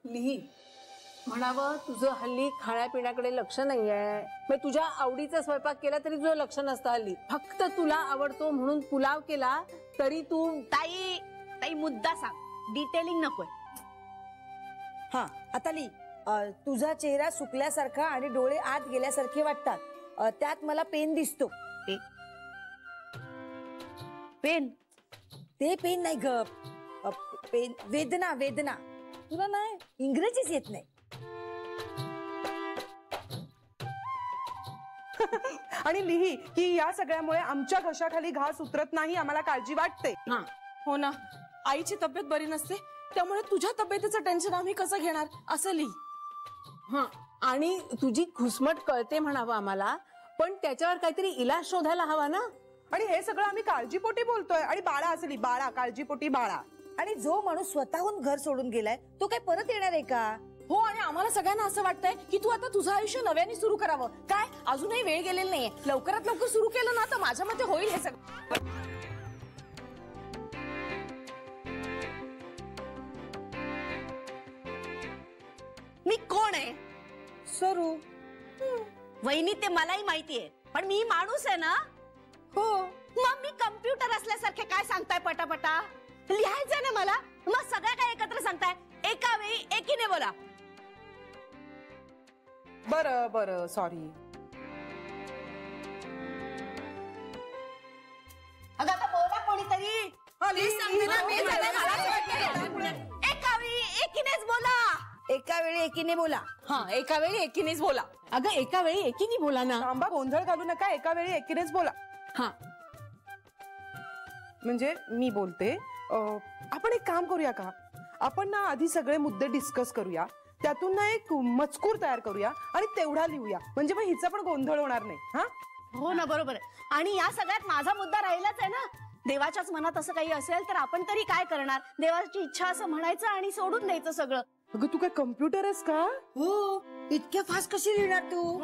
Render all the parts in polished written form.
लिही म्हणावं तुझं हल्ली खाण्यापिण्याकडे लक्ष नाहीये. मग तुझ्या आवडीचा स्वयंपाक केला तरी तुझं लक्ष नसतं हल्ली. फक्त तुला आवडतो म्हणून पुलाव केला तरी तू. ताई ताई मुद्दा सांग, डिटेलिंग नकोय. हा आता लिही. तुझा चेहरा सुकल्यासारखा आणि डोळे आत गेल्यासारखे वाटतात. त्यात मला पेन दिसतो. पेन? ते पेन नाही ग, पेन. वेदना. वेदना. तुला नाही इंग्रजीच येत नाही. आणि लिही की या सगळ्यामुळे आमच्या घशाखाली घास उतरत नाही, आम्हाला काळजी वाटते. हो ना, आईची तब्येत बरी नसते त्यामुळे तुझ्या तब्येतीचं टेन्शन आम्ही कसं घेणार असं लिही. आणि तुझी घुसमट कळते म्हणावं आम्हाला, पण त्याच्यावर काहीतरी इलाज शोधायला हवा ना. आणि हे सगळं आम्ही काळजीपोटी बोलतोय. आणि बाळा असली, बाळा काळजीपोटी बाळा. आणि जो माणूस स्वतःहून घर सोडून गेलाय तो काय परत येणार आहे का? हो, आणि आम्हाला सगळ्यांना असं वाटतंय की तू आता तुझं आयुष्य नव्याने सुरू करावं. काय अजूनही वेळ गेलेला नाहीये. लवकरात लवकर सुरू केलं ना तर माझ्या मते होईल हे सगळं. मी कोण आहे? सरू. वहिनी ते मलाही माहितीये, पण मी माणूस आहे ना. हो. मग मी कम्प्युटर असल्यासारखे काय सांगताय पटापटा? लिहायचंय ना मला, मग सगळ्या काय एकत्र सांगताय. एका वेळी एकीने बोला. बरं बरं सॉरी. अगं आता बोला कोणीतरी. एका वेळी एकीनेच बोला. एका वेळी एकीने बोला. एका वेळी एकीनेच बोला. अगं एका वेळी एकीने बोला ना. थांबा, गोंधळ घालू नका. एका वेळी एकीनेच बोला. म्हणजे मी बोलते. आपण एक काम करूया का? आपण ना आधी सगळे मुद्दे डिस्कस करूया, त्यातून ना एक मजकूर तयार करूया आणि तेवढा लिहूया, म्हणजे मग हिचा पण गोंधळ होणार नाही. हो ना, बरोबर आहे. आणि या सगळ्यात माझा मुद्दा राहिलाच आहे ना. देवाच्याच मनात असं काही असेल तर आपण तरी काय करणार? देवाची इच्छा असं म्हणायचं आणि सोडून द्यायचं सगळं. अगं तू काय कम्प्युटर आहेस का? हो. इतक्या फास्ट कशी लिहिणार तू?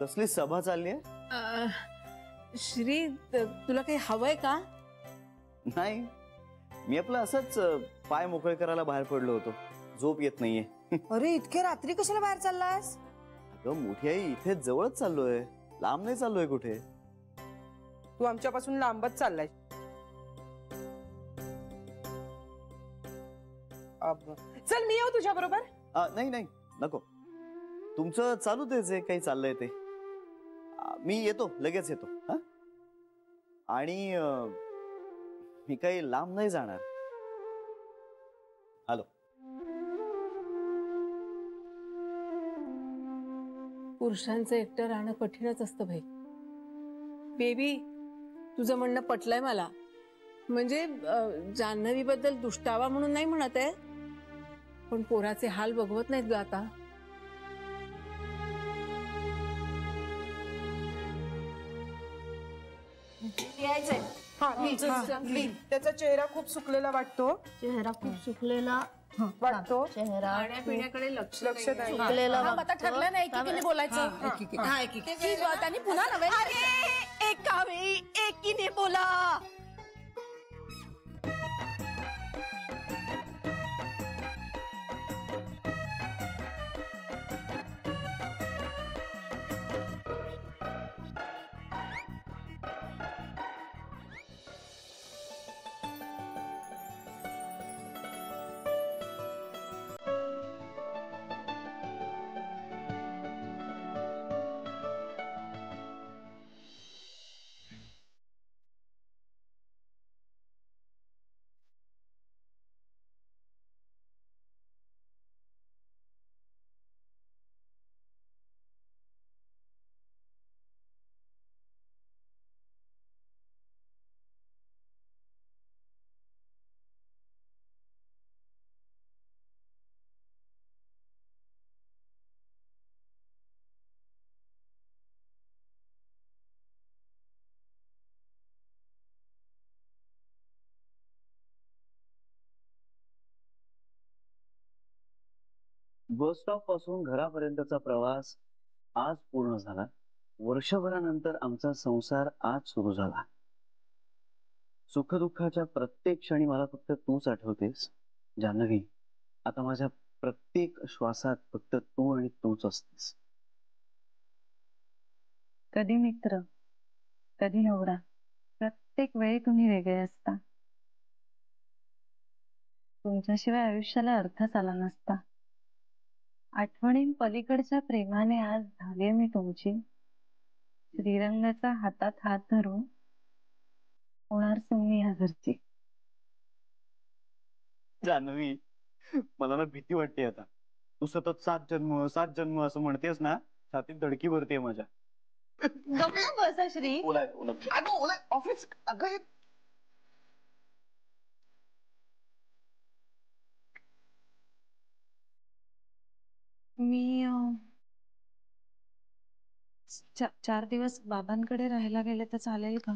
कसली सभा चालली आहे? श्री तुला काही हवंय का? नाही, मी आपलं असंच पाय मोकळे करायला बाहेर पडलो होतो. झोप येत नाहीये. अरे इतक्या रात्री कशाला बाहेर चाललास? अगं मोठी आई, इथे जवळच चाललोय, लांब नाही चाललोय कुठे. तू आमच्यापासून लांबच चाललाय. चल मी येऊ तुझ्या बरोबर. नाही नाही नको, तुमचं चालू दे जे काही चाललंय ते. मी येतो, लगेच येतो. आणि मी काही लांब नाही जाणार. आलो. पुरुषांचं एकटं राहणं कठीणच असतं भाई. बेबी तुझं म्हणणं पटलंय मला. म्हणजे जान्हवी बद्दल दुष्टावा म्हणून नाही म्हणत आहे, पण पोराचे हाल बघवत नाहीत ग आता. त्याचा चेहरा खूप सुकलेला वाटतो. चेहरा खूप सुकलेला वाटतो. चेहरा खाण्यापिण्याकडे लक्ष नाही. सुकलेला. आता ठरलं नाही एकीने बोलायचं. त्यांनी पुन्हा नव्याने. अरे एका वेळी एकीने बोला. बस स्टॉप पासून घरापर्यंतचा प्रवास आज पूर्ण झाला. वर्षभरानंतर आमचा संसार आज सुरू झाला. सुखदुःखाच्या प्रत्येक क्षणी मला फक्त तूच आठवतेस जान्हवी. आता माझ्या प्रत्येक श्वासात फक्त तू आणि तूच असतेस. कधी मित्र, कधी नवरा, प्रत्येक वेळी तुम्ही वेगळे असता. तुमच्याशिवाय आयुष्याला अर्थच आला नसता. आठवणीं पलीकडच्या प्रेमाने आज झाले मी तुमची. श्रीरंगाचा हातात हात धरून होणार तुम्ही या घरची. जान्हवी, मला ना भीती वाटते आता. तू सतत 7 जन्म असं म्हणतेस ना, छातीत धडकी भरते माझ्या. गप्प बसा श्री. ऑफिस अगं मी 4 दिवस बाबांकडे राहायला गेले तर चालेल का?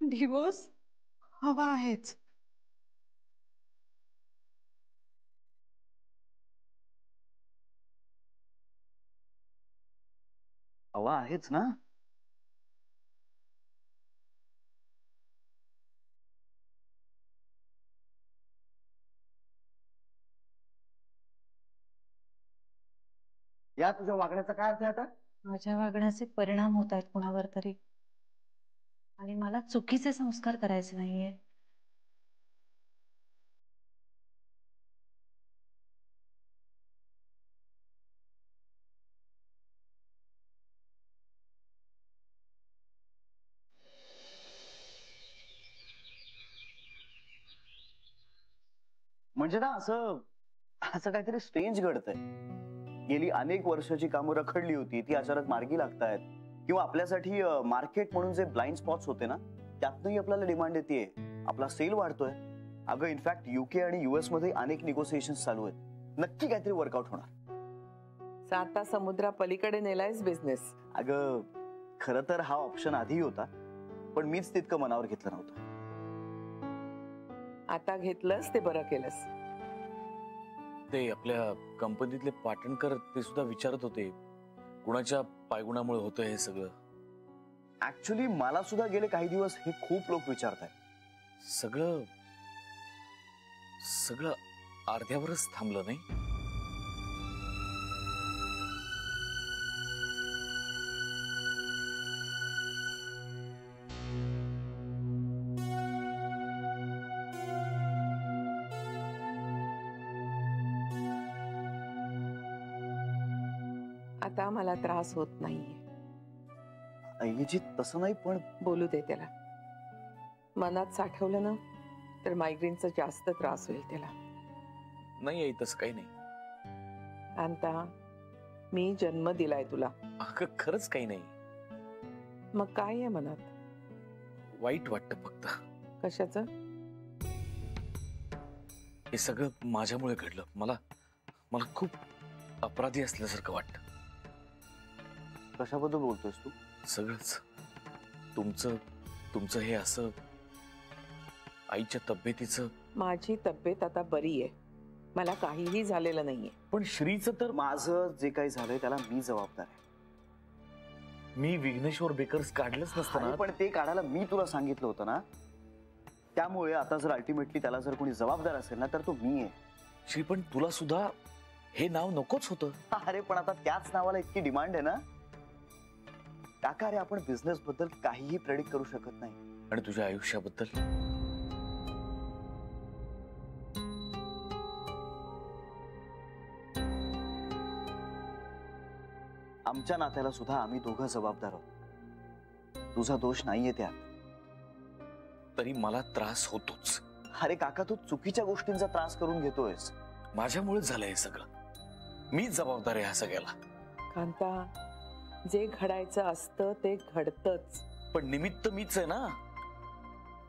डिवोर्स हवा आहेच. हवा आहेच ना. या तुझ्या वागण्याचा काय अर्थ आहे आता? माझ्या वागण्याचे परिणाम होत आहेत कुणावर तरी, आणि मला चुकीचे संस्कार करायचे नाहीये. म्हणजे ना असं असं काहीतरी स्ट्रेंज घडतंय. गेली अनेक वर्षाची कामं रखडली होती ती अचानक मार्गी लागतायत. किंवा आपल्यासाठी मार्केट म्हणून जे ब्लाइंड स्पॉट्स होते ना, त्यातनंही आपल्याला डिमांड येते. आपला सेल वाढतोय. अगं इनफॅक्ट UK आणि US मध्ये अनेक निगोसिएशन्स चालू आहेत. नक्की काहीतरी वर्कआउट होणार. 7 समुद्रा पलीकडे नेलायस बिझनेस. अगं खरं तर हा ऑप्शन आधी होता, पण मीच तितकं मनावर घेतलं नव्हतं. आता घेतलंस ते बरं केलंस. ते आपल्या कंपनीतले पाटणकर ते सुद्धा विचारत होते कुणाच्या पायगुणामुळे होतं हे सगळं. ऍक्च्युली मला सुद्धा गेले काही दिवस हे खूप लोक विचारतात. सगळं सगळं अर्ध्यावरच थांबलं नाही. आता मला त्रास होत नाहीये. अय्यजी तसं नाही, पण बोलू दे त्याला. मनात साठवलं ना तर मायग्रेनचा जास्त त्रास होईल त्याला. नाही आई, तसं काही नाही. कांता, मी जन्म दिलाय तुला. अगं खरंच काही नाही. मग काय आहे मनात? वाईट वाटतं फक्त. कशाचं? हे सगळं माझ्यामुळे घडलं. मला खूप अपराधी असल्यासारखं वाटतं. कशाबद्दल बोलतोयस तू? सगळंच तुमचं हे असं, आईच्या तब्येतीचं. माझी तब्येत आता बरी आहे. मला काहीही झालेलं नाहीये. पण श्रीचं तर. माझं जे काही झालंय त्याला मी जबाबदार आहे. मी विघ्नेश्वर बेकर्स काढलंच नसतं ना. पण ते काढायला मी तुला सांगितलं होतं ना. त्यामुळे आता जर अल्टिमेटली त्याला जर कोणी जबाबदार असेल ना तर तो मी आहे. श्री, पण तुला सुद्धा हे नाव नकोच होतं. अरे पण आता त्याच नावाला इतकी डिमांड आहे ना. काका रे, आपण बिझनेस बद्दल काहीही प्रेडिक्ट करू शकत नाही. आणि तुझ्या आयुष्याबद्दल आमच्या नात्याला सुद्धा आम्ही दोघं जबाबदार आहोत. तुझा दोष नाहीये त्यात. तरी मला त्रास होतोच. अरे काका, तू चुकीच्या गोष्टींचा त्रास करून घेतोयस. माझ्यामुळे झालंय हे सगळं. मीच जबाबदार आहे ह्या सगळ्याला. कांता, जे घडायचं असतं ते घडतच. पण निमित्त मीच आहे ना.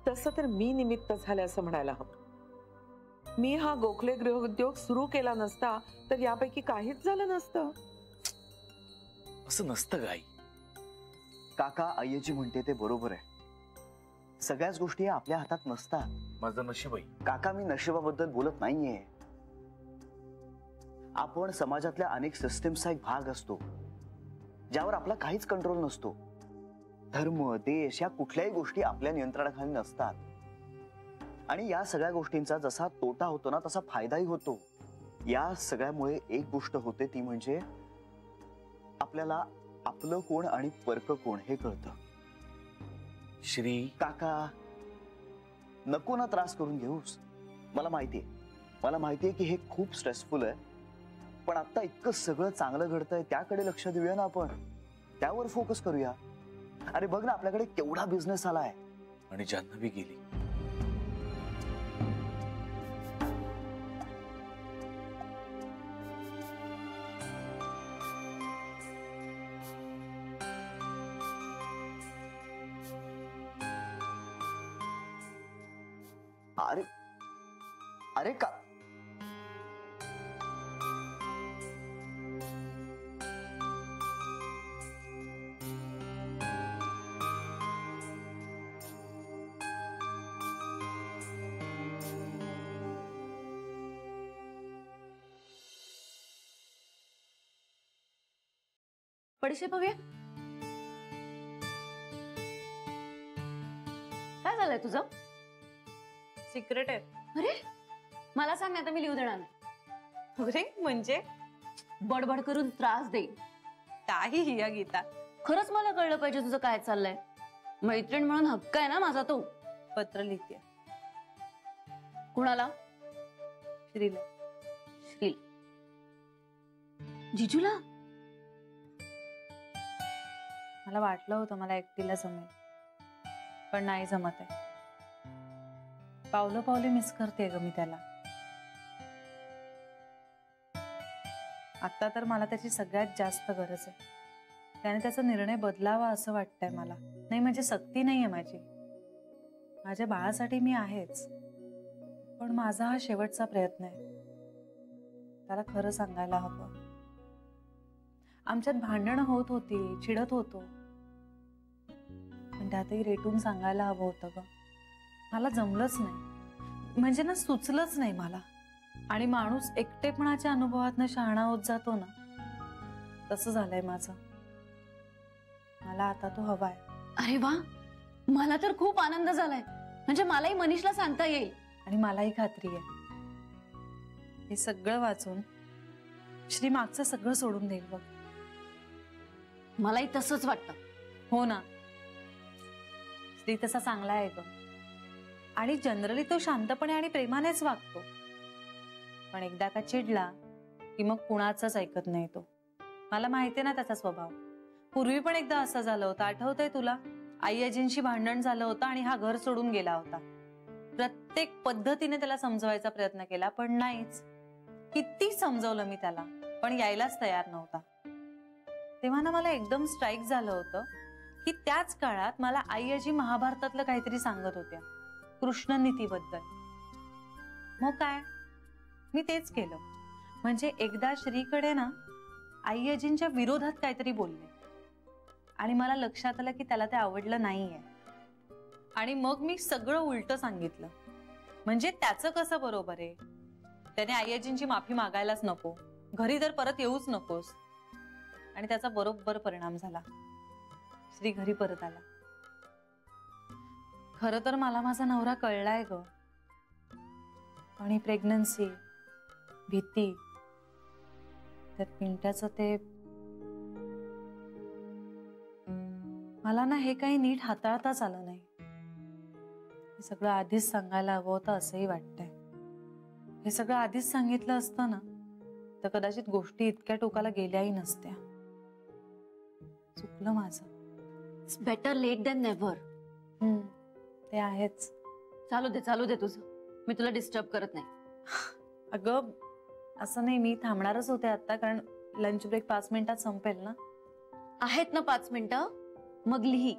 तसं तर मी निमित्त झाले असं म्हणायला हवं. मी हा गोखले गृहोद्योग सुरू केला नसता तर यापैकी काहीच झालं नसतं. असं नसतं गाई. काका, अय्यजी म्हणते ते बरोबर आहे. सगळ्याच गोष्टी या आपल्या हातात नसतात. माझं नशीब आहे. काका, मी नशिबाबद्दल बोलत नाहीये. आपण समाजातल्या अनेक सिस्टीमचा एक भाग असतो ज्यावर आपला काहीच कंट्रोल नसतो. धर्म, देश या कुठल्याही गोष्टी आपल्या नियंत्रणाखाली नसतात. आणि या सगळ्या गोष्टींचा जसा तोटा होतो ना तसा फायदाही होतो. या सगळ्यामुळे एक गोष्ट होते, ती म्हणजे आपल्याला आपलं कोण आणि परक कोण हे कळतं. श्री काका, नको ना त्रास करून घेऊस. मला माहितीये की हे खूप स्ट्रेसफुल आहे, पण आता इतकं सगळं चांगलं घडतंय त्याकडे लक्ष देऊया ना आपण. त्यावर फोकस करूया. अरे बघ ना, आपल्याकडे केवढा बिझनेस आलाय. आणि जान्हवी गेली. अरे अरे का बडीशेप हवी? काय झालंय तुझं? सिक्रेट आहे. अरे मला सांग ना, आता मी लिहू देणार नाही. अरे म्हणजे बडबड करून त्रास देईल. काही हिया गीता, खरंच मला कळलं पाहिजे तुझं काय चाललंय. मैत्रीण म्हणून हक्क आहे ना माझा तो. पत्र लिहिते कुणाला? श्रीला. श्रील जिजूला? मला वाटलं होतं मला एकटीला जमेल, पण नाही जमत आहे. पावलं पावले मिस करते ग मी त्याला. आता तर मला त्याची सगळ्यात जास्त गरज आहे. त्याने त्याचा निर्णय बदलावा असं वाटतंय मला. नाही म्हणजे सक्ती नाहीये माझी. माझ्या बाळासाठी मी आहेच, पण माझा हा शेवटचा प्रयत्न आहे. त्याला खरं सांगायला हवं. आमच्यात भांडणं होत होती, चिडत होतो, पण त्यातही रेटून सांगायला हवं होतं ग. मला जमलंच नाही, म्हणजे ना सुचलंच नाही मला. आणि माणूस एकटेपणाच्या अनुभवातनं शहाणा होत जातो ना, तसं झालंय माझं. मला आता तो हवाय. अरे वा, मला तर खूप आनंद झालाय. म्हणजे मलाही मनीषला सांगता येईल. आणि मलाही खात्री आहे हे सगळं वाचून श्री मागचं सगळं सोडून देईल बघ. मलाही तसंच वाटतं. हो ना, श्री तसा चांगला आहे ग. आणि जनरली तो शांतपणे आणि प्रेमानेच वागतो, पण एकदा का चिडला की मग कुणाचंच ऐकत नाही तो. मला माहितीये ना त्याचा स्वभाव. पूर्वी पण एकदा असं झालं होतं, आठवतंय तुला? आई आजींशी भांडण झालं होतं आणि हा घर सोडून गेला होता. प्रत्येक पद्धतीने त्याला समजवायचा प्रयत्न केला, पण नाहीच. किती समजवलं मी त्याला, पण यायलाच तयार नव्हता. तेव्हा ना मला एकदम स्ट्राईक झालं होतं की त्याच काळात मला आई आजी महाभारतातलं काहीतरी सांगत होत्या, कृष्ण नीतीबद्दल. मग काय, मी तेच केलं. म्हणजे एकदा श्रीकडे ना आई आजींच्या विरोधात काहीतरी बोलले आणि मला लक्षात आलं की त्याला ते आवडलं नाहीये. आणि मग मी सगळं उलट सांगितलं. म्हणजे त्याचं कसं बरोबर आहे, त्याने आई आजींची माफी मागायलाच नको, घरी तर परत येऊच नकोस. आणि त्याचा बरोबर परिणाम झाला. श्री घरी परत आला. खरं तर मला माझा नवरा कळलाय ग, आणि प्रेग्नन्सी, भीती, त्यात पिंट्याचं ते, मला ना हे काही नीट हाताळताच आलं नाही. हे सगळं आधीच सांगायला हवं होतं असंही वाटतंय. हे सगळं आधीच सांगितलं असतं ना तर कदाचित गोष्टी इतक्या टोकाला गेल्याही नसत्या. चुकलं माझं. It's better late than never. ते आहेच. चालू दे तुझं, मी तुला डिस्टर्ब करत नाही. अगं असं नाही, मी थांबणारच होते आता, कारण लंच ब्रेक 5 मिनिटात संपेल ना. आहेत ना 5 मिनिटं, मग लिही.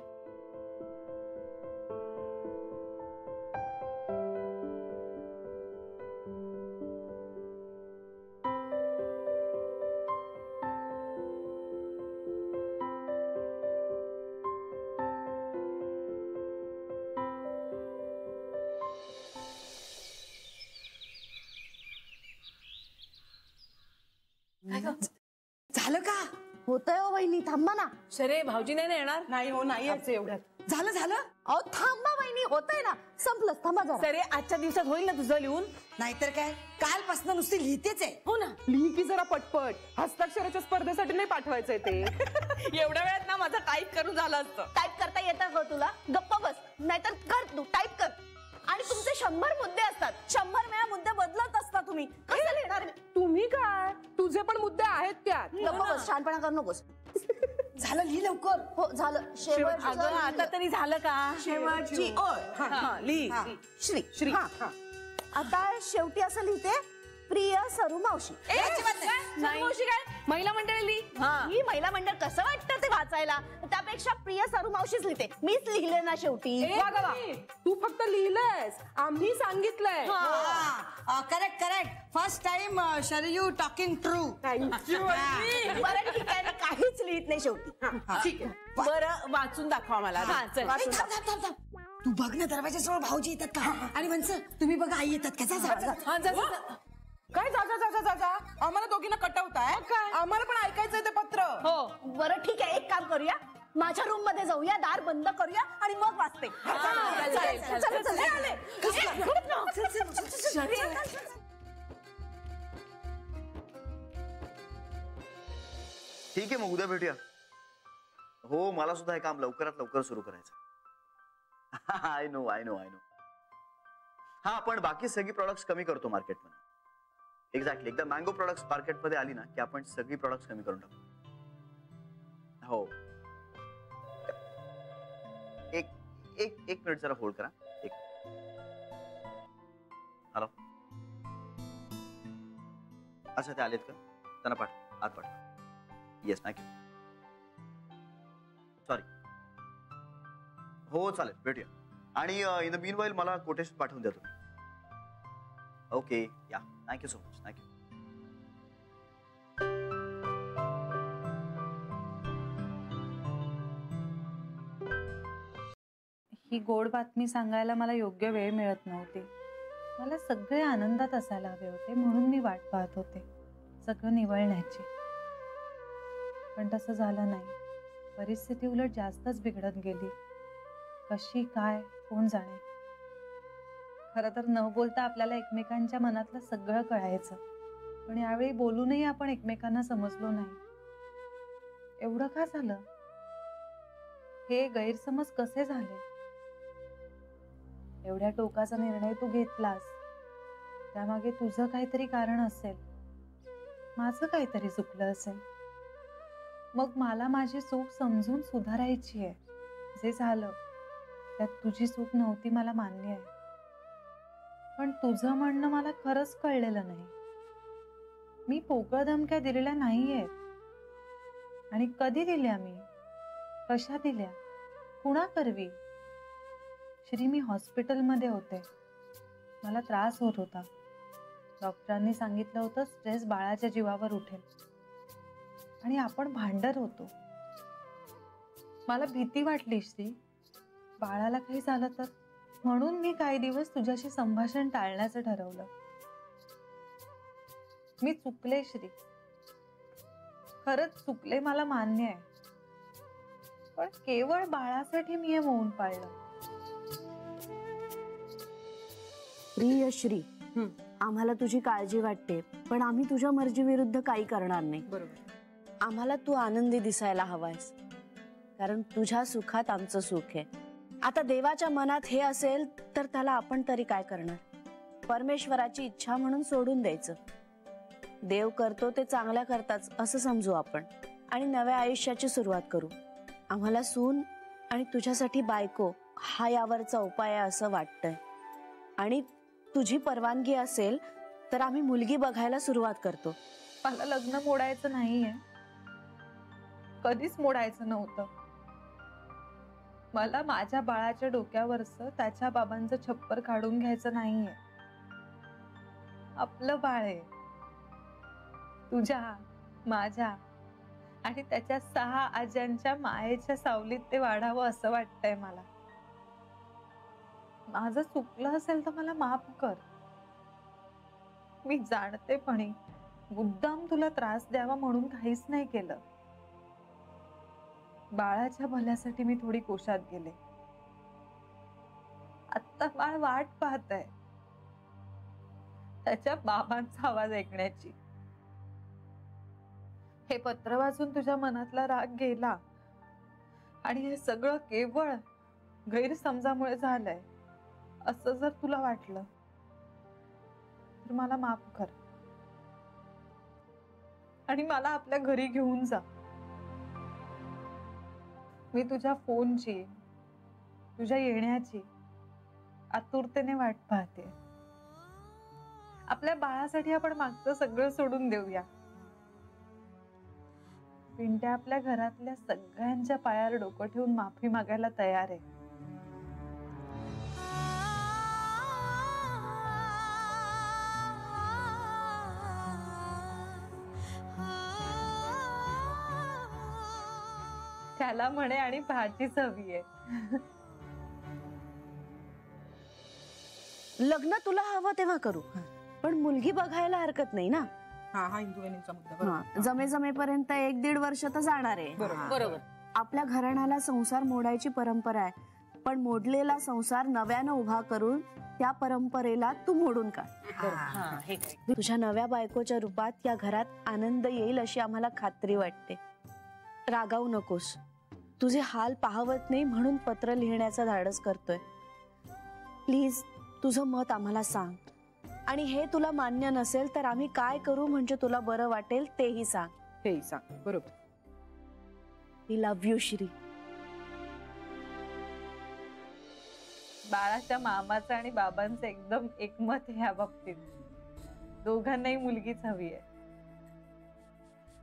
झालं का? होतंय हो वहिनी, थांबा ना. शरे भाऊजी नाही ना येणार? नाही हो, नाही यायचं एवढ्यात. झालं झालं. अहो थांबा वहिनी, होतंय ना, संपलं, थांबा जरा. सरे आजच्या दिवसात होईल ना तुझं लिहून? नाहीतर काय, कालपासून नुसती लिहितेच आहे. हो ना. लिही की जरा पटपट. हस्ताक्षराच्या स्पर्धेसाठी नाही पाठवायचंय ते. एवढ्या वेळात ना माझं टाईप करून झालं असतं. टाईप करता येतं का तुला? गप्प बस, नाहीतर कर तू, टाईप कर. आणि तुमचे 100 मुद्दे असतात, 100 वेळा मुद्दे बदलत असता तुम्ही, कसं लिहिणार? तुम्ही काय, तुझे पण मुद्दे आहेत त्यात. गप्प बस, शहाणपणा करू नकोस. झालं, लिहि लवकर. हो झालं, अगं आता तरी झालं का? शेवटची ओळ. हा, लिही. श्री. श्री. आता शेवटी असं लिहिते, प्रिय सरू मावशी. मावशी काय महिला मंडळी ही महिला मंडळ कसं वाटतं ते वाचायला, त्यापेक्षा प्रिय सरू मावशीच लिहिते. मीच लिहिले ना शेवटी. तू फक्त लिहिलंयस, आम्ही सांगितलंय. Correct correct. First time Sharayu talking true. Thank you. बरं ठीक आहे ना, काहीच लिहित नाही शेवटी. ठीक आहे. बरं वाचून दाखवा मला. वाचून दाखव. तू बघ ना, दरवाजाजवळ भाऊजी येतात का? आणि म्हणस तुम्ही बघा आई येतात का? काय जा जा जा जा जा जा, आम्हाला दोघींना कटवताय? आम्हाला पण ऐकायचंय ते पत्र. हो बरं ठीक आहे, एक काम करूया, माझ्या रूम मध्ये जाऊया, दार बंद करूया आणि मग वाचते. ठीक आहे, मग उद्या भेटूया. हो, मला सुद्धा हे काम लवकरात लवकर सुरू करायचं. I know. हा, पण बाकी सगळी प्रॉडक्ट्स कमी करतो मार्केटमध्ये. एक्झॅक्टली. एकदा मँगो प्रॉडक्ट्स मार्केटमध्ये आली ना की आपण सगळी प्रॉडक्ट्स कमी करून टाकू. हो, एक मिनिट जरा होल्ड करा. हॅलो. अच्छा, ते आलेत का? त्यांना आत पाठवा. Yes, thank you. सॉरी. हो चालेल, भेटूया. आणि इन द मीनवाईल मला कोटेशन पाठवून द्या तुम्ही. ओके, या, थँक्यू सो मच. थँक्यू. ही गोड बातमी सांगायला मला योग्य वेळ मिळत नव्हती. मला सगळे आनंदात असायला हवे होते, म्हणून मी वाट पाहत होते सगळं निवळण्याची. पण तसं झालं नाही. परिस्थिती उलट जास्तच बिघडत गेली. कशी काय, कोण जाणे. खरं तर न बोलता आपल्याला एकमेकांच्या मनातलं सगळं कळायचं, पण यावेळी बोलूनही आपण एकमेकांना समजलो नाही. एवढं का झालं? हे गैरसमज कसे झाले? एवढ्या टोकाचा निर्णय तू घेतलास, त्यामागे तुझं काहीतरी कारण असेल, माझं काहीतरी चुकलं असेल. मग मला माझी चूक समजून सुधारायची आहे. जे झालं त्यात तुझी चूक नव्हती, मला मान्य आहे. पण तुझं म्हणणं मला खरंच कळलेलं नाही. मी पोकळ धमक्या दिलेल्या नाहीयेत. आणि कधी दिल्या मी? कशा दिल्या? कुणा करवी? श्री, मी हॉस्पिटलमध्ये होते. मला त्रास होत होता. डॉक्टरांनी सांगितलं होतं स्ट्रेस बाळाच्या जीवावर उठेल. आणि आपण भांडत होतो. मला भीती वाटली श्री, बाळाला काही झालं तर. म्हणून मी काही दिवस तुझ्याशी संभाषण टाळण्याचं ठरवलं. मी चुकले श्री, खरंच चुकले, मला मान्य आहे. पण केवळ बाळासाठी मी हे मौन पाळलं. प्रिय श्री, आम्हाला तुझी काळजी वाटते, पण आम्ही तुझ्या मर्जी विरुद्ध काही करणार नाही. बरोबर. आम्हाला तू आनंदी दिसायला हवायस, कारण तुझ्या सुखात आमचं सुख आहे. आता देवाच्या मनात हे असेल तर त्याला आपण तरी काय करणार? परमेश्वराची इच्छा म्हणून सोडून द्यायचं. देव करतो ते चांगल्या करताच असं समजू आपण, आणि नव्या आयुष्याची सुरुवात करू. आम्हाला सून आणि तुझ्यासाठी बायको हा यावरचा उपाय आहे असं वाटतंय. आणि तुझी परवानगी असेल तर आम्ही मुलगी बघायला सुरुवात करतो. मला लग्न मोडायचं नाहीये, कधीच मोडायचं नव्हतं. मला माझ्या बाळाच्या डोक्यावरचं त्याच्या बाबांचं छप्पर काढून घ्यायचं नाहीये. आपलं बाळ आहे. तुझ्या, माझ्या आणि त्याच्या 6 आज्यांच्या मायेच्या सावलीत ते वाढावं असं वाटतंय मला. माझं चुकलं असेल तर मला माफ कर. मी जाणते पण मुद्दाम तुला त्रास द्यावा म्हणून काहीच नाही केलं. बाळाच्या भल्यासाठी मी थोडी कोशात गेले. आता बाळ वाट पाहत आहे त्याच्या बाबांचा आवाज ऐकण्याची. हे पत्र वाचून तुझ्या मनातला राग गेला आणि हे सगळं केवळ गैरसमजामुळे झालंय असं जर तुला वाटलं तर मला माफ कर आणि मला आपल्या घरी घेऊन जा. मी तुझ्या फोनची, तुझ्या येण्याची आतुरतेने वाट पाहते. आपल्या बाळासाठी आपण मागचं सगळं सोडून देऊया. पिंट्या आपल्या घरातल्या सगळ्यांच्या पायावर डोकं ठेवून माफी मागायला तयार आहे. त्याला म्हणे आणि भाजीच हवी आहे. लग्न तुला हवं तेव्हा करू, पण मुलगी बघायला हरकत नाही ना. हा इंदू वहिनींचा मुद्दा. जमे जमेपर्यंत 1-1.5 वर्ष तर जाणार आहे. बरोबर. आपल्या घराण्याला संसार मोडायची परंपरा आहे, पण मोडलेला संसार नव्यानं उभा करून त्या परंपरेला तू मोडून काढ. तुझ्या नव्या बायकोच्या रूपात या घरात आनंद येईल अशी आम्हाला खात्री वाटते. रागावू नकोस. तुझे हाल पाहवत नाही म्हणून पत्र लिहिण्याचा धाडस करतोय. प्लीज तुझं मत आम्हाला सांग, आणि हे तुला मान्य नसेल तर आम्ही काय करू म्हणजे तुला बरं वाटेल तेही सांग. हेही सांग. बरोबर. We love you Shri. बाळाच्या मामाचं आणि बाबांचं एकदम एकमत आहे या बाबतीत. दोघांनाही मुलगीच हवी आहे.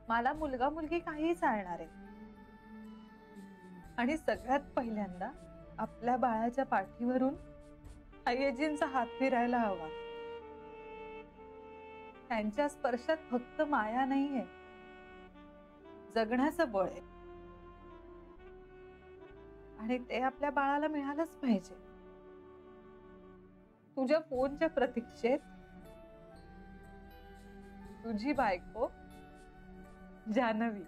मला मुलगा मुलगी काही चालणार आहे, आणि सगळ्यात पहिल्यांदा आपल्या बाळाच्या पाठीवरून आईजींचा हात फिरायला हवा. त्यांच्या स्पर्शात फक्त माया नाहीये, जगण्याचं बळ आहे, आणि ते आपल्या बाळाला मिळालंच पाहिजे. तुझ्या फोनच्या प्रतीक्षेत तुझी बायको जानवी.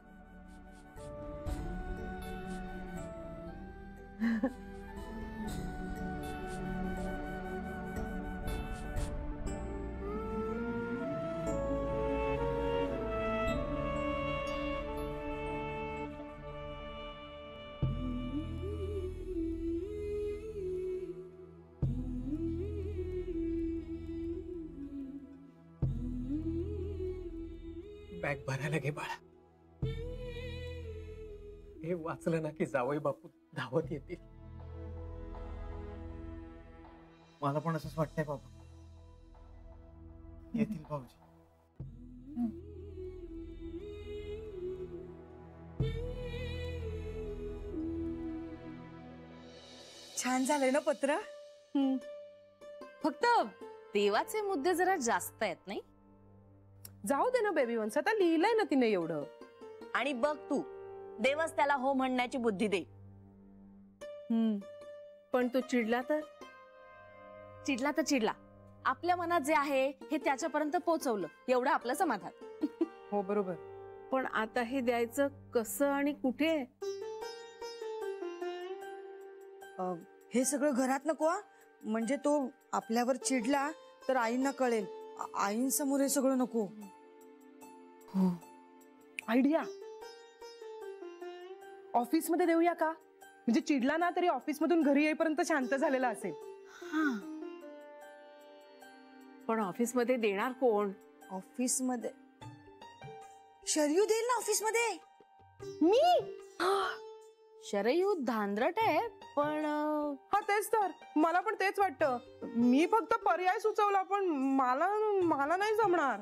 बॅग भरायला घे बाळा. हे वाचलं ना की जावई बापू धावत येतील. मला पण असंच वाटतंय बाबा. येतील भाऊजी. छान झालंय ना पत्र. फक्त देवाचे मुद्दे जरा जास्त आहेत नाही. जाऊ दे ना बेबी वन्स, आता लिहिलंय ना तिने एवढं. आणि बघ तू, देवच त्याला हो म्हणण्याची बुद्धी दे. पण तो चिडला तर? चिडला तर चिडला. आपल्या मनात जे आहे हे त्याच्यापर्यंत पोहोचवलं एवढं आपलं समाधान. हो बरोबर. पण आता हे द्यायचं कसं आणि कुठे? हे सगळं घरात नको हा. म्हणजे तो आपल्यावर चिडला तर आईंना कळेल. आईंसमोर हे सगळं नको. आयडिया. ऑफिस मध्ये देऊया का? म्हणजे चिडला ना तरी ऑफिस मधून घरी येईपर्यंत शांत झालेला असेल. पण ऑफिस मध्ये देणार कोण? ऑफिस मध्ये शरयू देईल ना. ऑफिस मध्ये मी शरयू धांद्रट आहे, पण हा तेच तर. मला पण तेच वाटतं. मी फक्त पर्याय सुचवला, पण मला नाही जमणार.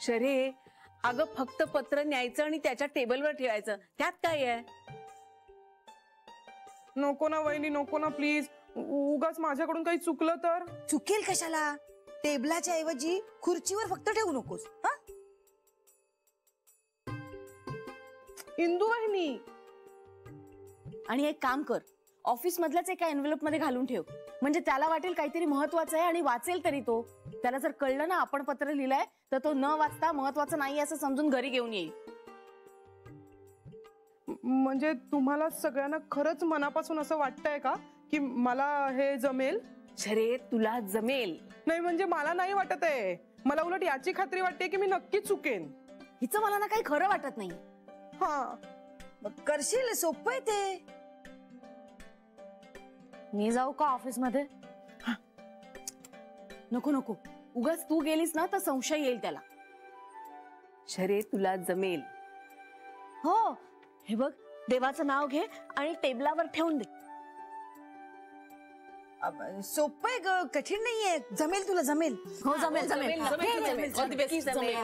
शरे, अगं फक्त पत्र न्यायचं आणि त्याच्या टेबलवर ठेवायचं, त्यात काय आहे? नको ना वहिनी, नको ना प्लीज. उगाच माझ्याकडून काही चुकलं तर. चुकेल कशाला? टेबलाच्या ऐवजी खुर्चीवर फक्त ठेवू नकोस. हा इंदू वहिनी. आणि एक काम कर, ऑफिस मधल्याच एका एन्व्हलप मध्ये घालून ठेव, म्हणजे त्याला वाटेल काहीतरी महत्वाचं आहे आणि वाचेल तरी तो. त्याला जर कळलं ना आपण पत्र लिहिलंय तर तो न वाचता महत्वाचं नाही असं समजून घरी घेऊन येईल. म्हणजे तुम्हाला सगळ्यांना खरंच मनापासून असं वाटतंय का की मला हे जमेल? शरे तुला जमेल. नाही म्हणजे मला नाही वाटत आहे. मला उलट याची खात्री वाटते की मी नक्की चुकेन. हिचं मला ना काही खरं वाटत नाही. हा मग करशील, सोपं आहे ते. मी जाऊ का ऑफिस मध्ये? नको नको, उगाच तू गेलीस ना तर संशय येईल त्याला. शरे तुला जमेल. हो हे बघ, देवाचं नाव घे आणि टेबलावर ठेवून दे. सोपं आहे ग, कठीण नाहीये. जमेल, तुला जमेल. हो जमेल जमेल All the best, जमेल.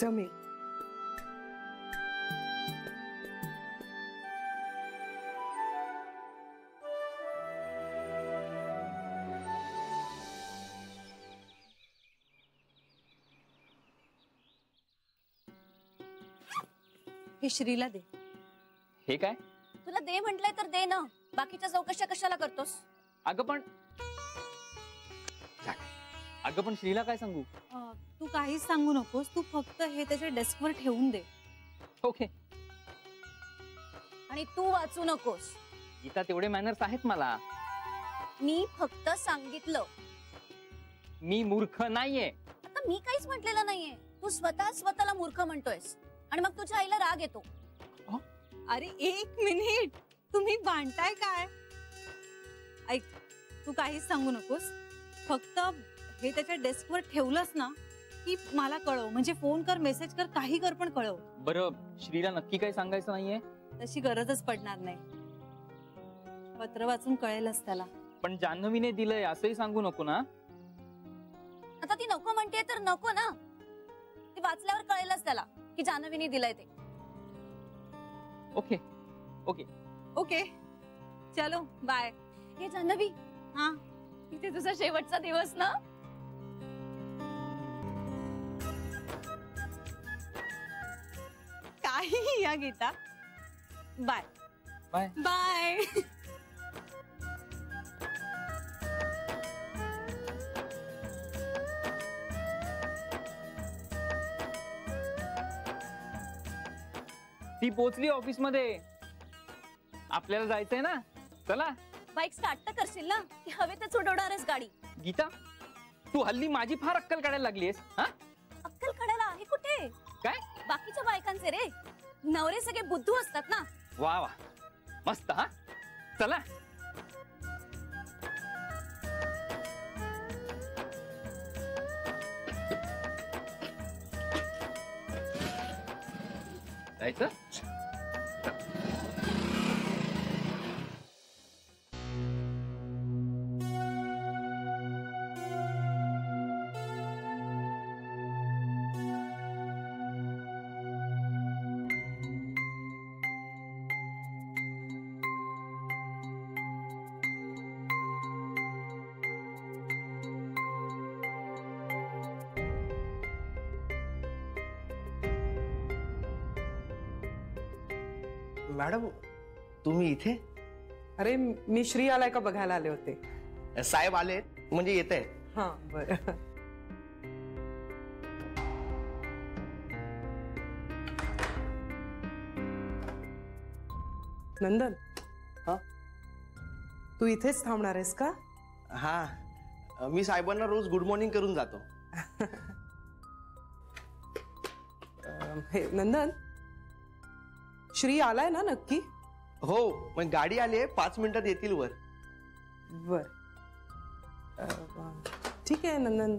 जमेल. हे श्रीला दे. हे काय? तुला दे म्हटलंय तर दे ना, बाकीच्या चौकशा कशाला करतोस? अगं पण श्रीला काय सांगू? तू काहीच सांगू नकोस, तू फक्त हे त्याच्या डेस्कवर ठेवून दे. ओके. आणि तू वाचू नकोस. गीता तेवढे मॅनर्स आहेत मला. मी फक्त सांगितलं. मी मूर्ख नाहीये. आता मी काहीच म्हटलेलं नाहीये. तू स्वतःला मूर्ख म्हणतोयस आणि मग तुझ्या आईला राग येतो. अरे एक मिनिट, तुम्ही भांडताय काय? ऐक, तू काहीच सांगू नकोस, फक्त हे त्याच्या डेस्कवर ठेवलंस ना की मला कळव. म्हणजे फोन कर, मेसेज कर, काही कर, पण कळव. बरं श्रीला नक्की काही सांगायचं नाहीये? तशी गरजच पडणार नाही. पत्र वाचून कळेलच त्याला. पण जान्हवीने दिलंय असंही सांगू नको ना? आता ती नको म्हणते तर नको ना. ती वाचल्यावर कळेलच त्याला की जान्हवीने दिलंय ते. ओके ओके ओके, चलो बाय. हे जान्हवी, हा इथे तुझा शेवटचा दिवस ना. काही या गीता. Bye bye bye. ती पोचली ऑफिस मध्ये. आपल्याला जायचंय ना, चला. बाईक स्टार्ट तर करशील ना की हवेतच उडवणारच गाडी? गीता तू हल्ली माझी फार अक्कल काढायला लागलीस. हा अक्कल काढायला आहे कुठे? काय? बाकीच्या बायकांचे रे नवरे सगळे बुद्धू असतात ना. वा वा मस्त. हा चला. जायचं. मॅडम तुम्ही इथे? अरे मी श्री आलाय का बघायला आले होते. साहेब आले म्हणजे येत आहे. हा बर. नंदन, हा तू इथेच थांबणार आहेस का? हा मी साहेबांना रोज गुड मॉर्निंग करून जातो. हे नंदन, श्री आलाय ना नक्की? हो पण गाडी आली आहे, 5 मिनिटात येतील वर. बर ठीक आहे नंदन,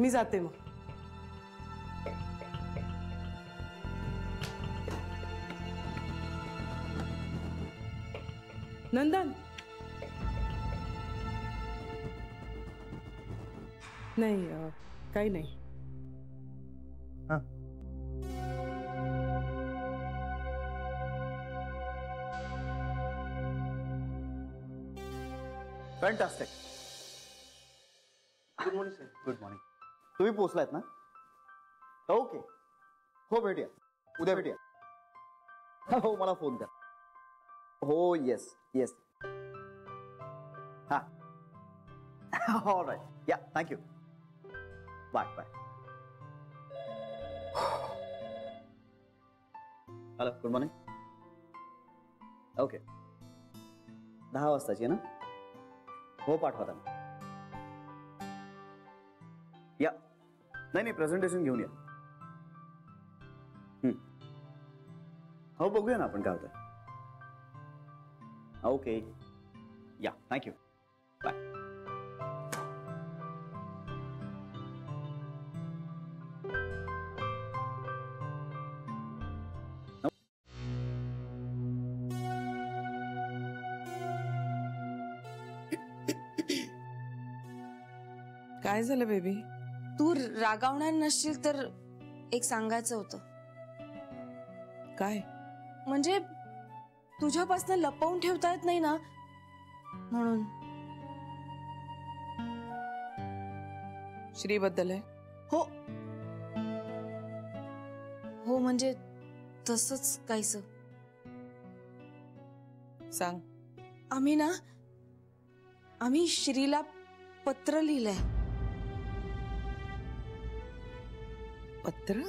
मी जाते मग. नंदन, नाही काही नाही. Fantastic. Good morning sir. Good morning. तुम्ही पोहोचलात ना? ओके. हो भेटूया, उद्या भेटूया. हो मला फोन कर. हो येस येस. हा ऑल राईट. या thank you. Bye bye. Hello good morning. Okay 10 वाजताची आहे ना? हो पाठवा त्यांना. या नाही प्रेझेंटेशन घेऊन या. हो बघूया ना आपण काय होतं. ओके या थँक्यू. बाय. काय झालं बेबी? तू रागावणार नसशील तर एक सांगायचं होतं. काय? म्हणजे तुझ्यापासून लपवून ठेवता येत नाही ना, म्हणून. श्री बद्दल आहे? हो हो म्हणजे तसंच काहीच. सांग. आम्ही श्रीला पत्र लिहिलंय. पत्र?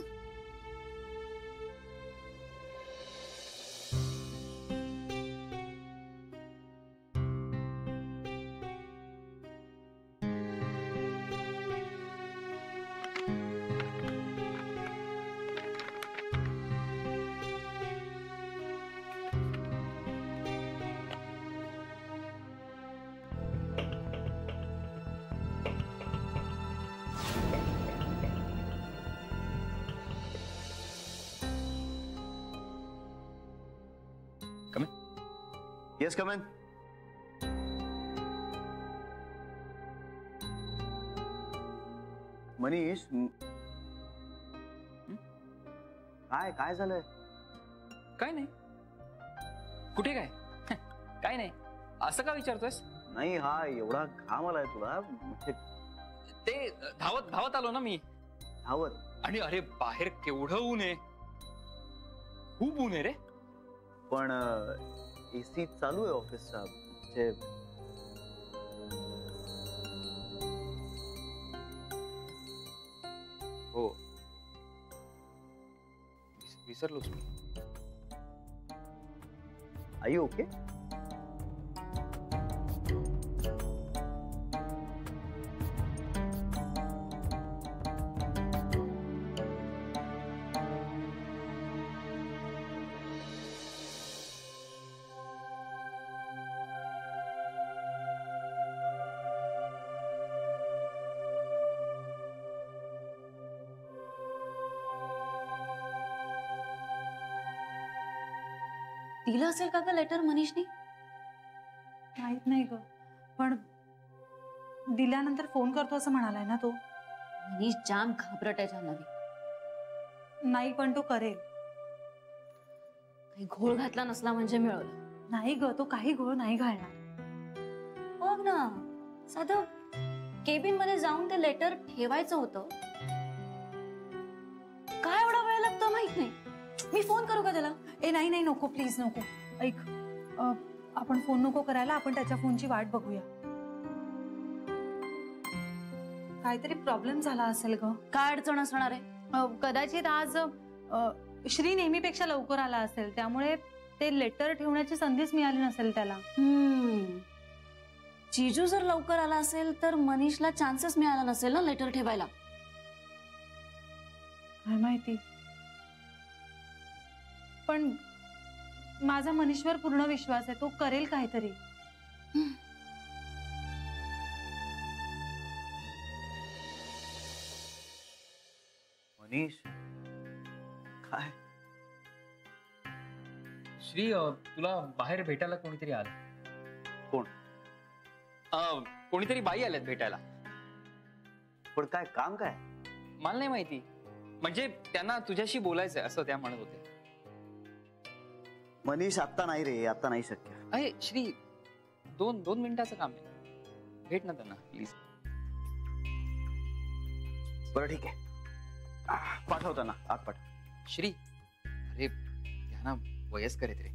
Yes, come in. मनीष काय झालंय? काय नाही. कुठे काय? काय नाही. असं का विचारतोयस? नाही हा एवढा घाम आलाय तुला. ते धावत आलो ना मी. धावत? आणि अरे बाहेर केवढं ऊन आहे. खूप ऊन आहे रे. पण एसी चालू आहे ऑफिसचा. म्हणजे हो विसरलोच मी. Are you okay? दिलं असेल का ग लेटर मनीषनी? माहित नाही ग, पण दिल्यानंतर फोन करतो असं म्हणालाय ना तो. मनीष जाम घाबरट आहे जान्हवी. नाही पण तो करेल. काही घोळ घातला नसला म्हणजे मिळवलं. नाही ग, तो काही घोळ नाही घालणार. बघ ना, साधं केबिन मध्ये जाऊन ते लेटर ठेवायचं होतं. काय एवढा वेळ लागतो माहित नाही. मी फोन करू का त्याला? ए नाही नाही नको, प्लीज नको. ऐक, आपण फोन नको करायला. आपण त्याच्या फोनची वाट बघूया. काहीतरी प्रॉब्लेम झाला असेल ग. काय अडचण असणार आहे? कदाचित आज श्री नेहमीपेक्षा लवकर आला असेल, त्यामुळे ते लेटर ठेवण्याची संधीच मिळाली नसेल त्याला. जीजू जर लवकर आला असेल तर मनीषला चान्सेस मिळाला नसेल ना लेटर ठेवायला. काय माहिती. पण माझा मनीषवर पूर्ण विश्वास आहे. तो करेल काहीतरी. मनीष काय? श्री तुला बाहेर भेटायला कोणीतरी आलं. कोण? कोणीतरी बाई आल्यात भेटायला. पण काय काम काय? मला नाही माहिती. म्हणजे त्यांना तुझ्याशी बोलायचंय असं त्या म्हणत होते. मनीष आता नाही रे, आता नाही शक्य. अरे श्री, दोन मिनिटाचं काम आहे. भेट ना त्यांना प्लीज. बरं ठीक आहे, पाठवताना आत पाठव. श्री, अरे त्यांना वयस्कर आहेत रे,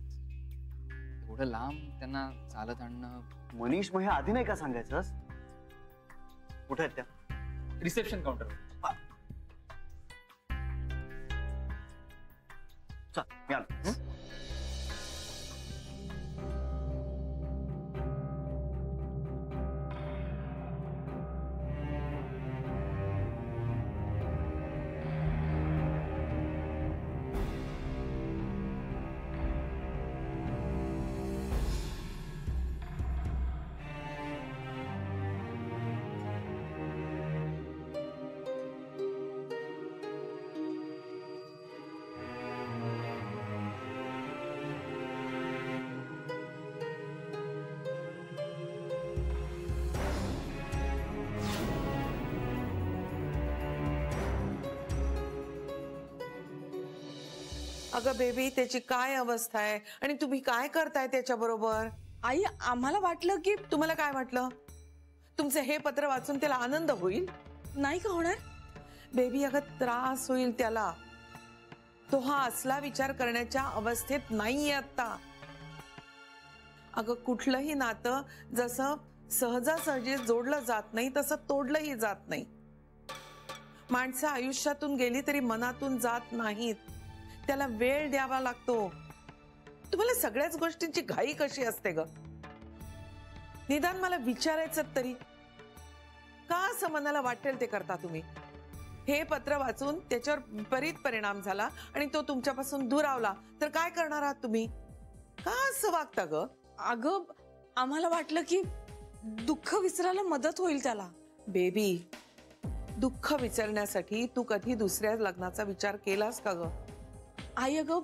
एवढं लांब त्यांना चालत आणणं. मनीष, मग हे आधी नाही का सांगायचंस? कुठे आहेत त्या? Reception counter. चल मी आलो. अगं बेबी, त्याची काय अवस्था आहे आणि तुम्ही काय करताय त्याच्या बरोबर? आई, आम्हाला वाटलं की तुम्हाला काय वाटलं? तुमचं हे पत्र वाचून त्याला आनंद होईल? नाही का होणार बेबी, अगं त्रास होईल त्याला. तो हा असला विचार करण्याच्या अवस्थेत नाहीये आता. अगं कुठलंही नातं जसं सहजासहजी जोडलं जात नाही तसं तोडलंही जात नाही. माणसं आयुष्यातून गेली तरी मनातून जात नाहीत. त्याला वेळ द्यावा लागतो. तुम्हाला सगळ्याच गोष्टींची घाई कशी असते ग? निदान मला विचारायचं तरी का असं मनाला वाटेल ते करता तुम्ही? हे पत्र वाचून त्याच्यावर विपरीत परिणाम झाला आणि तो तुमच्यापासून दुरावला तर काय करणार आहात तुम्ही? का असं वागता ग? अगं, आम्हाला वाटलं की दुःख विसरायला मदत होईल त्याला. बेबी, दुःख विसरण्यासाठी तू कधी दुसऱ्या लग्नाचा विचार केलास का ग? आई, अगं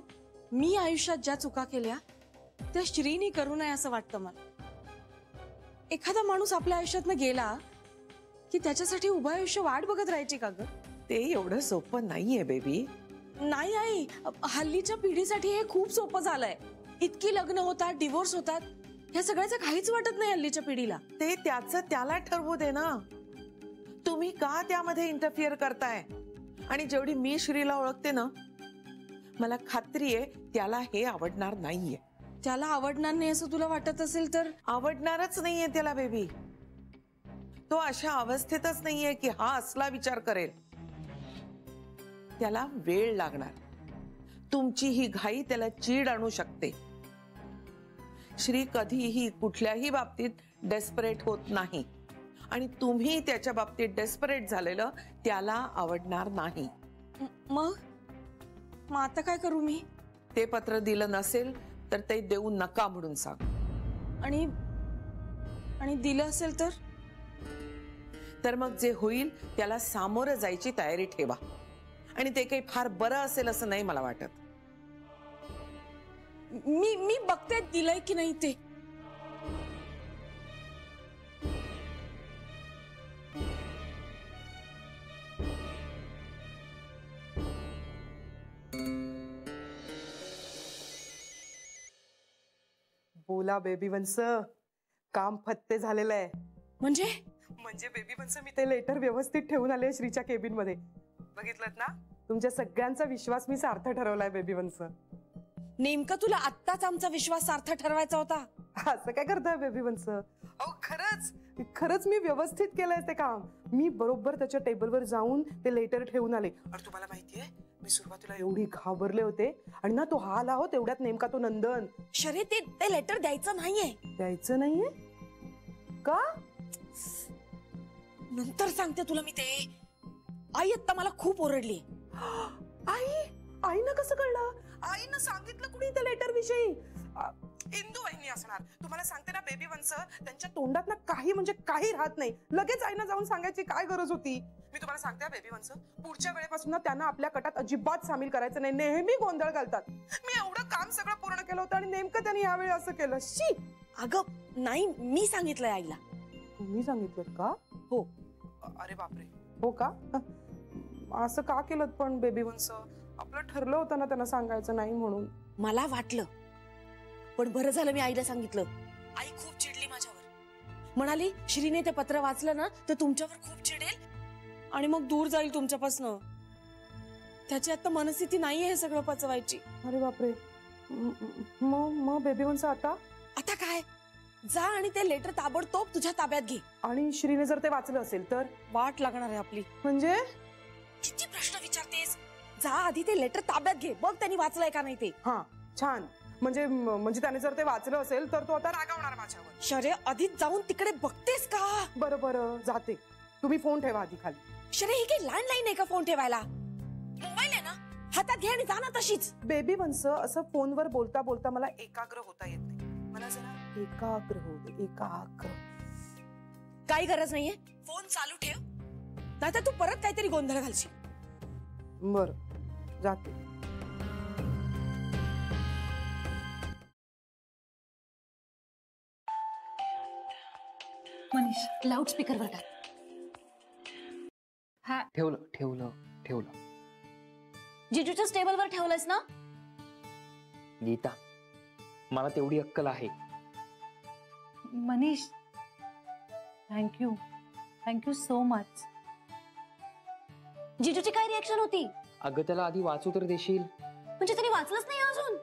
मी आयुष्यात ज्या चुका केल्या त्या श्रीनी करू नये असं वाटतं मला. एखादा माणूस आपल्या आयुष्यातनं गेला की त्याच्यासाठी उभं आयुष्य वाट बघत राहायची का ग? ते एवढं सोपं नाहीये बेबी. नाही आई, हल्लीच्या पिढीसाठी हे खूप सोपं झालंय. इतकी लग्न होतात, डिवोर्स होतात, ह्या सगळ्याचं काहीच वाटत नाही हल्लीच्या पिढीला. ते त्याचं त्याला ठरवू दे ना. तुम्ही का त्यामध्ये इंटरफिअर करताय? आणि जेवढी मी श्रीला ओळखते ना, मला खात्री आहे त्याला हे आवडणार नाहीये. त्याला आवडणार नाही असं तुला वाटत असेल तर? आवडणारच नाहीये त्याला बेबी. तो अशा अवस्थेतच नाहीये की हा असला विचार करेल. त्याला वेळ लागणार. तुमची ही घाई त्याला चीड आणू शकते. श्री कधीही कुठल्याही बाबतीत डेस्परेट होत नाही आणि तुम्ही त्याच्या बाबतीत डेस्परेट झालेलं त्याला आवडणार नाही. मग आता काय करू मी? ते पत्र दिलं नसेल तर ते देऊ नका म्हणून सांग. आणि दिलं असेल तर मग जे होईल त्याला सामोरं जायची तयारी ठेवा. आणि ते काही फार बरं असेल असं नाही मला वाटत. मी बघते दिलंय की नाही ते. बोला बेबी वंस, काम फत्ते झालेलं आहे. म्हणजे बेबी वंस, मी ते लेटर व्यवस्थित ठेवून आले श्रीच्या केबिन मध्ये. बघितलं ना, तुमच्या सगळ्यांचा विश्वास मी सार्थ ठरवलाय बेबी वंस. नेमकं तुला आत्ताच आमचा विश्वास सार्थ ठरवायचा होता? असं काय करताय बेबी वंस? अहो खरंच मी व्यवस्थित केलंय ते काम. मी बरोबर त्याच्या टेबलवर जाऊन ते लेटर ठेवून आले. आणि तुम्हाला माहितीये, मी सुरुवातीला एवढी घाबरले होते आणि ना तो हा आला हो तेवढ्यात नेमका तो नंदन. शरे, ते लेटर द्यायचं नाहीये. का? नंतर सांगते तुला मी ते. आई आता मला खूप ओरडली. आईनं कसं कळलं? आईनं सांगितलं कुणी त्या लेटर विषयी? इंदू वहिनी असणार. तुम्हाला सांगते ना बेबी वंस, त्यांच्या तोंडात ना काही म्हणजे काही राहत नाही. लगेच आईनं जाऊन सांगायची काय गरज होती? मी तुम्हाला सांगते बेबी वंस, पुढच्या वेळेपासून ना त्यांना आपल्या कटात अजिबात सामील करायचं नाही. नेहमी गोंधळ घालतात. मी एवढं काम सगळं पूर्ण केलं होतं आणि नेमकं त्यांनी यावेळी असं केलं. शी. अगं नाही, मी सांगितलंय आईला. तुम्ही सांगितलं का? हो. अरे बापरे, हो का? असं का केलं पण बेबी वंस? आपलं ठरलं होतं ना त्यांना सांगायचं नाही म्हणून. मला वाटलं, पण बरं झालं मी आईला सांगितलं. आई खूप चिडली माझ्यावर. म्हणाली, श्रीने ते पत्र वाचलं ना तर तुमच्यावर खूप चिडेल आणि मग दूर जाईल तुमच्यापासनं. त्याची आता मनस्थिती नाहीये हे सगळं पचवायची. अरे बापरे. मग बेबी वंस आता आता काय, जा आणि ते लेटर ताबडतोब तुझ्या ताब्यात घे. आणि श्रीने जर ते वाचलं असेल तर वाट लागणार आहे आपली. म्हणजे किती प्रश्न विचारतेस. जा आधी ते लेटर ताब्यात घे, बघ त्यांनी वाचलंय का नाही ते. हा छान. म्हणजे त्याने जर ते वाचलं असेल तर तो आता रागावणार माझ्यावर. शरे आधीच जाऊन तिकडे बघतेस का. बरं बरं जाते. तुम्ही फोन ठेवा आधी खाली. शरे ही काही लँडलाईन आहे का फोन ठेवायला. मोबाईल आहे ना, हातात घे आणि जा ना तशीच. बेबी वंस असं फोनवर बोलता बोलता मला एकाग्र होता येत नाही. मला जरा एकाग्र होते. एकाग्र. काही गरज नाहीये, फोन चालू ठेव, नाहीतर तू परत काहीतरी गोंधळ घालशील. बर जाते. मनीष लाऊडस्पीकरवर टाक. ठेवलं जिजूच्या टेबलवर ठेवलंयस ना. गीता, मला तेवढी अक्कल आहे. Manish, thank you so much. जिजूची काय रिएक्शन होती. अगं त्याला आधी वाचू तर देशील. म्हणजे त्यांनी वाचलंच नाही अजून.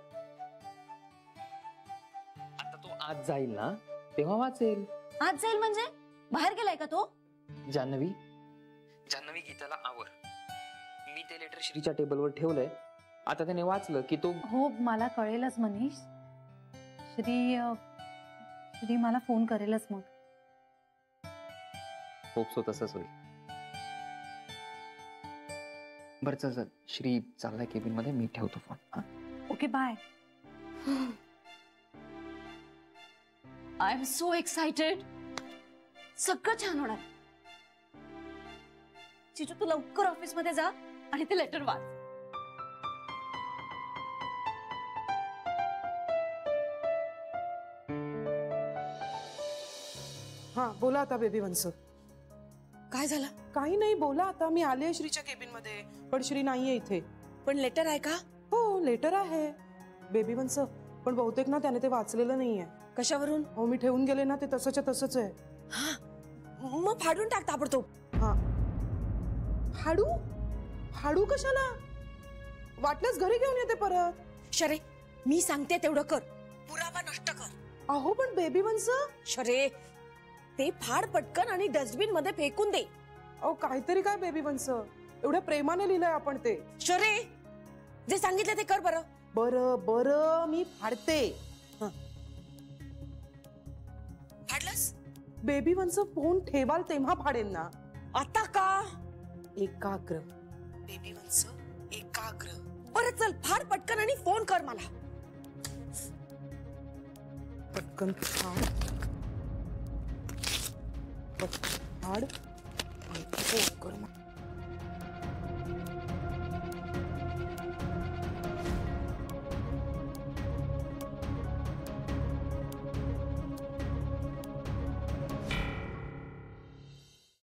आता तो आज जाईल ना तेव्हा वाचेल. आज जाईल म्हणजे बाहेर गेलाय का तो. जान्हवी गीताला आवर. मी ते लेटर श्रीच्या टेबलवर ठेवलंय. आता त्याने वाचलं की तो. हो मला कळेलच मनीष. श्री मला फोन करेलच मग. होप सो तसंच होईल. बरं चल श्री चाललाय केबिन मध्ये, मी ठेवतो phone. Okay bye. I am so excited. सगळं छान होणार. जिजू तू लवकर ऑफिस मध्ये जा आणि ते लेटर वाच. हा बोला आता बेबी वंस. काय झालं. काही नाही बोला आता. मी आले श्रीच्या केबिन मध्ये पण श्री नाहीये इथे. पण लेटर आहे का. हो लेटर आहे बेबी वंस, पण बहुतेक ना त्याने ते वाचलेलं नाहीये. कशावरून. हो मी ठेवून गेले ना ते तसंच्या तसंच आहे. हा मग फाडून टाक ताबडतोब. हा फाडू कशाला. वाटल्यास घरी घेऊन येते परत. शरे मी सांगते तेवढं कर, पुरावा नष्ट कर. अहो पण बेबी वंस. शरे ते फाड पटकन आणि डस्टबिन मध्ये फेकून दे. अहो काहीतरी काय बेबी वंस, एवढ्या प्रेमाने लिहिलंय आपण ते. शरे जे सांगितलं ते कर बरं. बरं मी फाडते. फाडलंस. बेबी वंस फोन ठेवाल तेव्हा फाडेन ना. आता का. एकाग्र बेबी वंस एकाग्र. परत चल फाड पटकन आणि फोन कर मला. पटकन फाड आणि फोन कर मला.